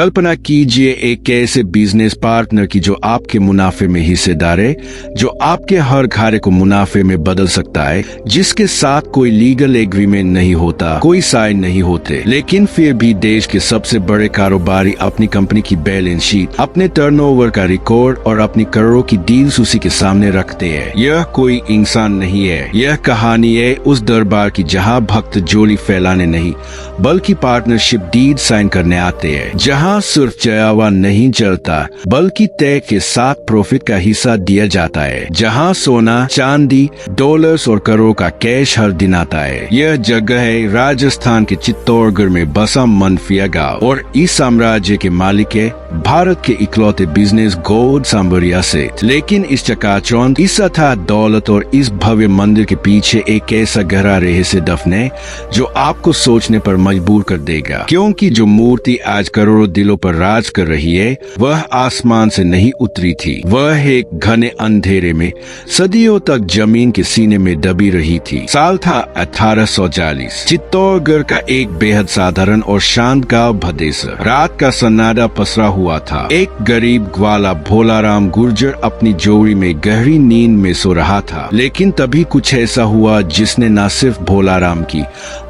कल्पना कीजिए एक ऐसे बिजनेस पार्टनर की जो आपके मुनाफे में हिस्सेदार है, जो आपके हर कार्य को मुनाफे में बदल सकता है, जिसके साथ कोई लीगल एग्रीमेंट नहीं होता, कोई साइन नहीं होते, लेकिन फिर भी देश के सबसे बड़े कारोबारी अपनी कंपनी की बैलेंस शीट, अपने टर्नओवर का रिकॉर्ड और अपनी करोड़ों की डील्स उसी के सामने रखते हैं। यह कोई इंसान नहीं है, यह कहानी है उस दरबार की जहां भक्त जोली फैलाने नहीं बल्कि पार्टनरशिप डीड साइन करने आते हैं, जहां सिर्फ चयावा नहीं चलता बल्कि तय के साथ प्रॉफिट का हिस्सा दिया जाता है, जहां सोना, चांदी, डॉलर्स और करोड़ का कैश हर दिन आता है। यह जगह है राजस्थान के चित्तौड़गढ़ में बसा मनफिया गांव, और इस साम्राज्य के मालिक है भारत के इकलौते बिजनेस गोड सांबरिया सेठ। लेकिन इस चकाचौंध, इस अथाह दौलत और इस भव्य मंदिर के पीछे एक ऐसा गहरा रहस्य दफन है जो आपको सोचने पर मजबूर कर देगा, क्योंकि जो मूर्ति आज करोड़ों दिलों पर राज कर रही है वह आसमान से नहीं उतरी थी। वह एक घने अंधेरे में सदियों तक जमीन के सीने में दबी रही थी। साल था 1840। चित्तौड़गढ़ का एक बेहद साधारण और शांत गांव भदेसर। रात का सन्नाटा पसरा हुआ था। एक गरीब ग्वाला भोलाराम गुर्जर अपनी जोड़ी में गहरी नींद में सो रहा था। लेकिन तभी कुछ ऐसा हुआ जिसने न सिर्फ भोलाराम की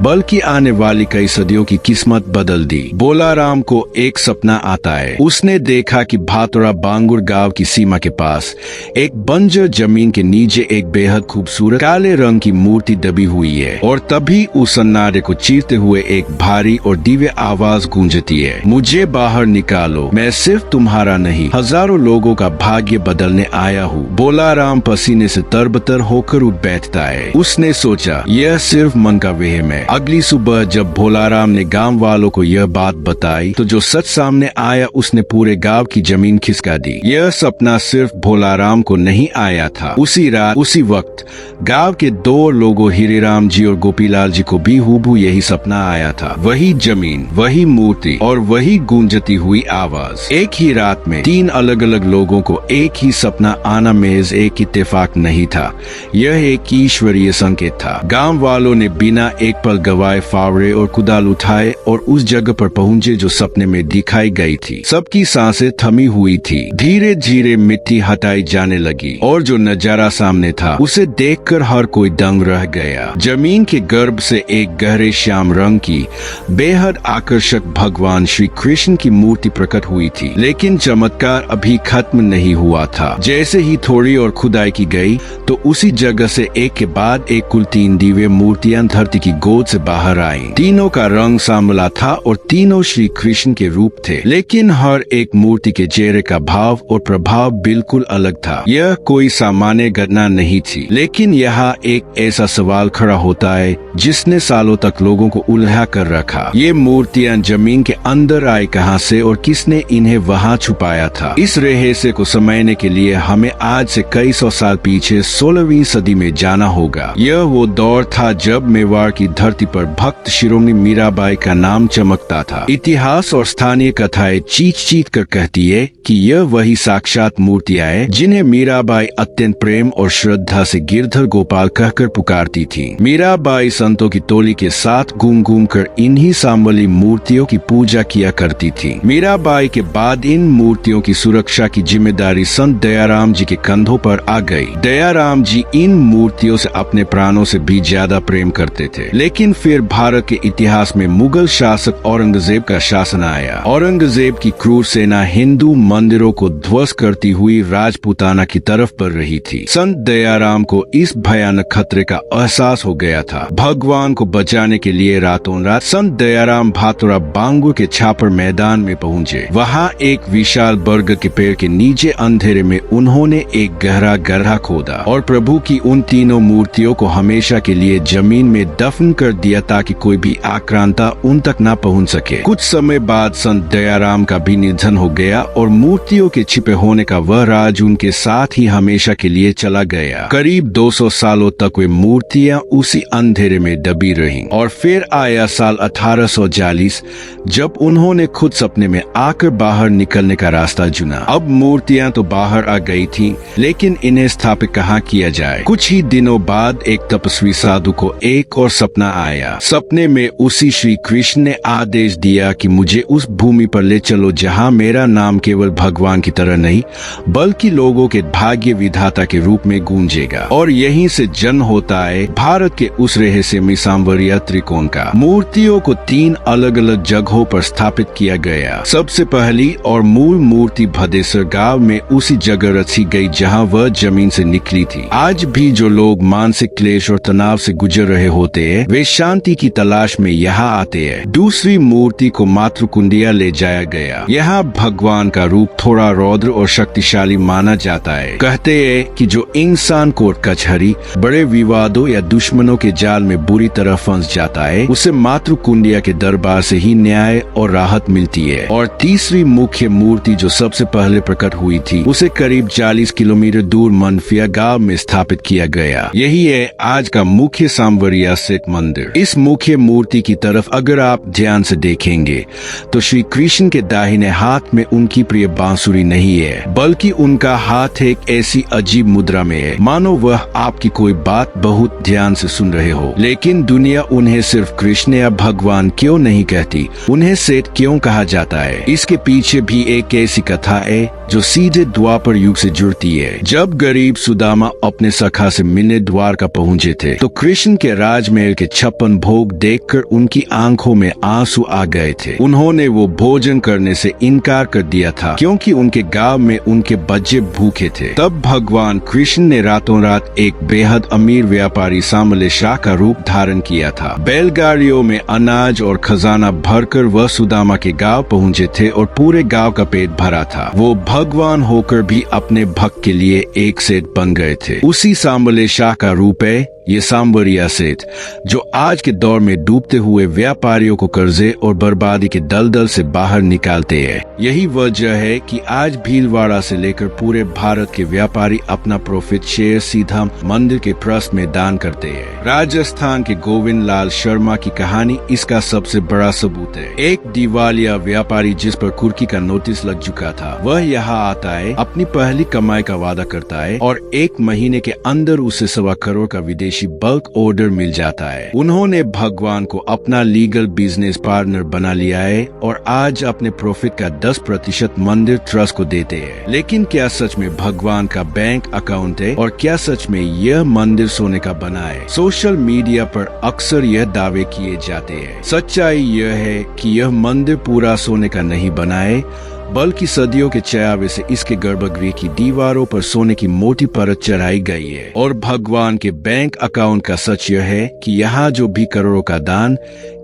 बल्कि आने वाली कई सदियों की किस्मत बदल दी। भोलाराम को एक सपना आता है। उसने देखा कि भातोरा बांगुर गांव की सीमा के पास एक बंजर जमीन के नीचे एक बेहद खूबसूरत काले रंग की मूर्ति दबी हुई है, और तभी उस सन्नाटे को चीरते हुए एक भारी और दिव्य आवाज गूंजती है, मुझे बाहर निकालो, मैं सिर्फ तुम्हारा नहीं हजारों लोगों का भाग्य बदलने आया हूँ। भोलाराम पसीने से तरबतर होकर उठ बैठता है। उसने सोचा यह सिर्फ मन का वहम है। अगली सुबह जब भोलाराम ने गांव वालों को यह बात बताई तो जो सच सामने आया उसने पूरे गांव की जमीन खिसका दी। यह सपना सिर्फ भोलाराम को नहीं आया था। उसी रात उसी वक्त गांव के दो लोगों हीरेराम जी और गोपीलाल जी को भी हूबहू यही सपना आया था। वही जमीन, वही मूर्ति और वही गूंजती हुई आवाज। एक ही रात में तीन अलग अलग लोगों को एक ही सपना आना महज एक इत्तेफाक नहीं था, यह एक ईश्वरीय संकेत था। गांव वालों ने बिना एक पल गवाए फावड़े और कुदाल उठाए और उस जगह पर पहुंचे जो सपने में दिखाई गई थी। सबकी सांसें थमी हुई थी। धीरे धीरे मिट्टी हटाई जाने लगी और जो नजारा सामने था उसे देखकर हर कोई दंग रह गया। जमीन के गर्भ से एक गहरे श्याम रंग की बेहद आकर्षक भगवान श्री कृष्ण की मूर्ति प्रकट हुई थी। लेकिन चमत्कार अभी खत्म नहीं हुआ था। जैसे ही थोड़ी और खुदाई की गई तो उसी जगह से एक के बाद एक कुल तीन दिव्य मूर्तियां धरती की गोद से बाहर आईं। तीनों का रंग सांवला था और तीनों श्री कृष्ण के रूप थे, लेकिन हर एक मूर्ति के चेहरे का भाव और प्रभाव बिल्कुल अलग था। यह कोई सामान्य घटना नहीं थी, लेकिन यहाँ एक ऐसा सवाल खड़ा होता है जिसने सालों तक लोगों को उलझा कर रखा। ये मूर्तियां जमीन के अंदर आई कहां से और किसने इन्हें वहां छुपाया था? इस रहस्य को समझने के लिए हमें आज से कई सौ साल पीछे 16वीं सदी में जाना होगा। यह वो दौर था जब मेवाड़ की धरती पर भक्त शिरोमणि मीराबाई का नाम चमकता था। इतिहास और स्थानीय कथाएं चीख चीख कर कहती है कि यह वही साक्षात मूर्तियां हैं जिन्हें मीराबाई अत्यंत प्रेम और श्रद्धा से गिरधर गोपाल कहकर पुकारती थी। मीराबाई संतों की टोली के साथ घूम घूम कर इन्हीं सांवली मूर्तियों की पूजा किया करती थी। मीराबाई के बाद इन मूर्तियों की सुरक्षा की जिम्मेदारी संत दयाराम जी के कंधों पर आ गई। दयाराम जी इन मूर्तियों से अपने प्राणों से भी ज्यादा प्रेम करते थे। लेकिन फिर भारत के इतिहास में मुगल शासक औरंगजेब का शासन आया। औरंगजेब की क्रूर सेना हिंदू मंदिरों को ध्वस्त करती हुई राजपूताना की तरफ बढ़ रही थी। संत दयाराम को इस भयानक खतरे का एहसास हो गया था। भगवान को बचाने के लिए रातों रात संत दयाराम भातोरा बांगुर के छापर मैदान में पहुंचे। वहां एक विशाल बरगद के पेड़ के नीचे अंधेरे में उन्होंने एक गहरा गड्ढा खोदा और प्रभु की उन तीनों मूर्तियों को हमेशा के लिए जमीन में दफन कर दिया ताकि कोई भी आक्रांता उन तक न पहुंच सके। कुछ समय बाद संत दयाराम का भी निधन हो गया और मूर्तियों के छिपे होने का वह राज उनके साथ ही हमेशा के लिए चला गया। करीब 200 सालों तक वे मूर्तियां उसी अंधेरे में दबी रहीं और फिर आया साल 1840 जब उन्होंने खुद सपने में आकर होकर बाहर निकलने का रास्ता चुना। अब मूर्तियां तो बाहर आ गई थी, लेकिन इन्हें स्थापित कहाँ किया जाए। कुछ ही दिनों बाद एक तपस्वी साधु को एक और सपना आया। सपने में उसी श्री कृष्ण ने आदेश दिया कि मुझे उस भूमि पर ले चलो जहाँ मेरा नाम केवल भगवान की तरह नहीं बल्कि लोगों के भाग्य विधाता के रूप में गूंजेगा। और यहीं से जन्म होता है भारत के उस रहस्यमय सांवरिया त्रिकोण का। मूर्तियों को 3 अलग अलग जगहों पर स्थापित किया गया। सबसे पहली और मूल मूर्ति भदेसर गांव में उसी जगह रची गई जहां वह जमीन से निकली थी। आज भी जो लोग मानसिक क्लेश और तनाव से गुजर रहे होते हैं वे शांति की तलाश में यहाँ आते हैं। दूसरी मूर्ति को मातृकुंडिया ले जाया गया। यहाँ भगवान का रूप थोड़ा रौद्र और शक्तिशाली माना जाता है। कहते हैं कि जो इंसान कोर्ट कचहरी, बड़े विवादों या दुश्मनों के जाल में बुरी तरह फंस जाता है उसे मातृकुंडिया के दरबार से ही न्याय और राहत मिलती है। और तीसरी मुख्य मूर्ति जो सबसे पहले प्रकट हुई थी उसे करीब 40 किलोमीटर दूर मनफिया गांव में स्थापित किया गया। यही है आज का मुख्य सांवरिया सेठ मंदिर। इस मुख्य मूर्ति की तरफ अगर आप ध्यान से देखेंगे तो श्री कृष्ण के दाहिने हाथ में उनकी प्रिय बांसुरी नहीं है बल्कि उनका हाथ एक ऐसी अजीब मुद्रा में है मानो वह आपकी कोई बात बहुत ध्यान से सुन रहे हो। लेकिन दुनिया उन्हें सिर्फ कृष्ण या भगवान क्यों नहीं कहती, उन्हें सेठ क्यों कहा जाता है? इसके पीछे भी एक ऐसी कथा है जो सीधे द्वापर युग से जुड़ती है। जब गरीब सुदामा अपने सखा से मिलने द्वारका पहुँचे थे तो कृष्ण के राजमहल के 56 भोग देखकर उनकी आंखों में आंसू आ गए थे। उन्होंने वो भोजन करने से इनकार कर दिया था क्योंकि उनके गांव में उनके बच्चे भूखे थे। तब भगवान कृष्ण ने रातों रात एक बेहद अमीर व्यापारी सामले शाह का रूप धारण किया था। बैलगाड़ियों में अनाज और खजाना भरकर वह सुदामा के गांव पहुँचे थे और पूरे गांव का पेट भरा था। वो भगवान होकर भी अपने भक्त के लिए एक सेठ बन गए थे। उसी सामले शाह का रूप है ये सांवरिया सेठ जो आज के दौर में डूबते हुए व्यापारियों को कर्जे और बर्बादी के दलदल से बाहर निकालते हैं। यही वजह है कि आज भीलवाड़ा से लेकर पूरे भारत के व्यापारी अपना प्रॉफिट शेयर सीधा मंदिर के ट्रस्ट में दान करते हैं। राजस्थान के गोविंद लाल शर्मा की कहानी इसका सबसे बड़ा सबूत है। एक दिवालिया व्यापारी जिस पर कुर्की का नोटिस लग चुका था वह यहाँ आता है, अपनी पहली कमाई का वादा करता है और 1 महीने के अंदर उसे 1.25 करोड़ का विदेशी बल्क ऑर्डर मिल जाता है। उन्होंने भगवान को अपना लीगल बिजनेस पार्टनर बना लिया है और आज अपने प्रॉफिट का 10% मंदिर ट्रस्ट को देते हैं। लेकिन क्या सच में भगवान का बैंक अकाउंट है और क्या सच में यह मंदिर सोने का बना है? सोशल मीडिया पर अक्सर यह दावे किए जाते हैं। सच्चाई यह है कि यह मंदिर पूरा सोने का नहीं बना है बल्कि सदियों के चयावे से इसके गर्भगृह की दीवारों पर सोने की मोटी परत चढ़ाई गई है। और भगवान के बैंक अकाउंट का सच यह है कि यहाँ जो भी करोड़ों का दान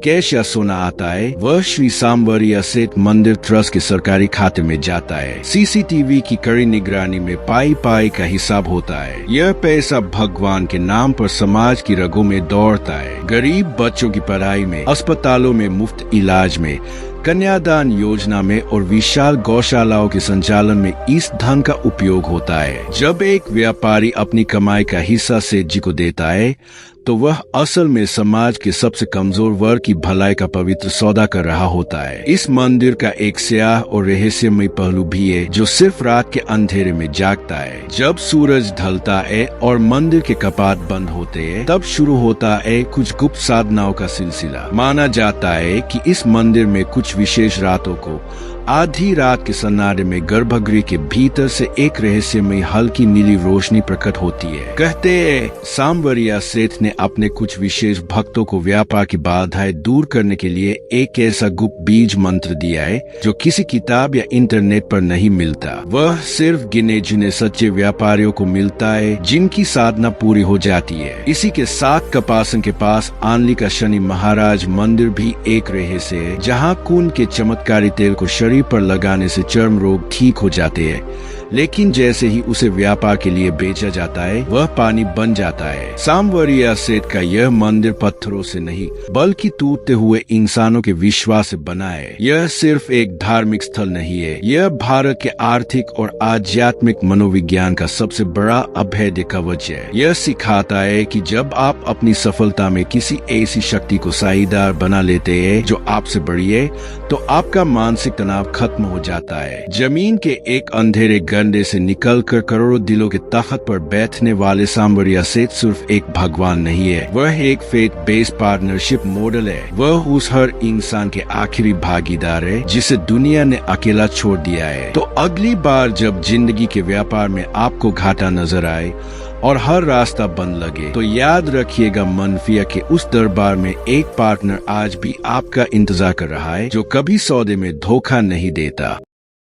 कैश या सोना आता है वह श्री सांवरिया सेठ मंदिर ट्रस्ट के सरकारी खाते में जाता है। सीसीटीवी की कड़ी निगरानी में पाई पाई का हिसाब होता है। यह पैसा भगवान के नाम पर समाज की रगों में दौड़ता है। गरीब बच्चों की पढ़ाई में, अस्पतालों में मुफ्त इलाज में, कन्यादान योजना में और विशाल गौशालाओं के संचालन में इस धन का उपयोग होता है। जब एक व्यापारी अपनी कमाई का हिस्सा सेठ जी को देता है तो वह असल में समाज के सबसे कमजोर वर्ग की भलाई का पवित्र सौदा कर रहा होता है। इस मंदिर का एक स्याह और रहस्यमय पहलू भी है जो सिर्फ रात के अंधेरे में जागता है। जब सूरज ढलता है और मंदिर के कपाट बंद होते हैं तब शुरू होता है कुछ गुप्त साधनाओं का सिलसिला। माना जाता है कि इस मंदिर में कुछ विशेष रातों को आधी रात के सन्नाटे में गर्भगृह के भीतर से एक रहस्यमय हल्की नीली रोशनी प्रकट होती है। कहते हैं सांवरिया सेठ ने अपने कुछ विशेष भक्तों को व्यापार की बाधाएं दूर करने के लिए एक ऐसा गुप्त बीज मंत्र दिया है जो किसी किताब या इंटरनेट पर नहीं मिलता। वह सिर्फ गिने चुने सच्चे व्यापारियों को मिलता है जिनकी साधना पूरी हो जाती है। इसी के साथ कपासन के पास आनली का शनि महाराज मंदिर भी एक रहस्य है जहाँ खून के चमत्कारी तेल को शरीर पर लगाने से चर्म रोग ठीक हो जाते हैं। लेकिन जैसे ही उसे व्यापार के लिए बेचा जाता है वह पानी बन जाता है। सांवरिया सेठ का यह मंदिर पत्थरों से नहीं बल्कि टूटते हुए इंसानों के विश्वास से बना है। यह सिर्फ एक धार्मिक स्थल नहीं है, यह भारत के आर्थिक और आध्यात्मिक मनोविज्ञान का सबसे बड़ा अभेद्य कवच है। यह सिखाता है कि जब आप अपनी सफलता में किसी ऐसी शक्ति को साझेदार बना लेते हैं जो आपसे बड़ी है तो आपका मानसिक तनाव खत्म हो जाता है। जमीन के एक अंधेरे गड्ढे से निकलकर करोड़ों दिलों के तख्त पर बैठने वाले सांवरिया सेठ सिर्फ एक भगवान नहीं है, वह एक फेथ बेस्ड पार्टनरशिप मॉडल है। वह उस हर इंसान के आखिरी भागीदार है जिसे दुनिया ने अकेला छोड़ दिया है। तो अगली बार जब जिंदगी के व्यापार में आपको घाटा नजर आए और हर रास्ता बंद लगे तो याद रखिएगा मनफिया के उस दरबार में एक पार्टनर आज भी आपका इंतजार कर रहा है जो कभी सौदे में धोखा नहीं देता।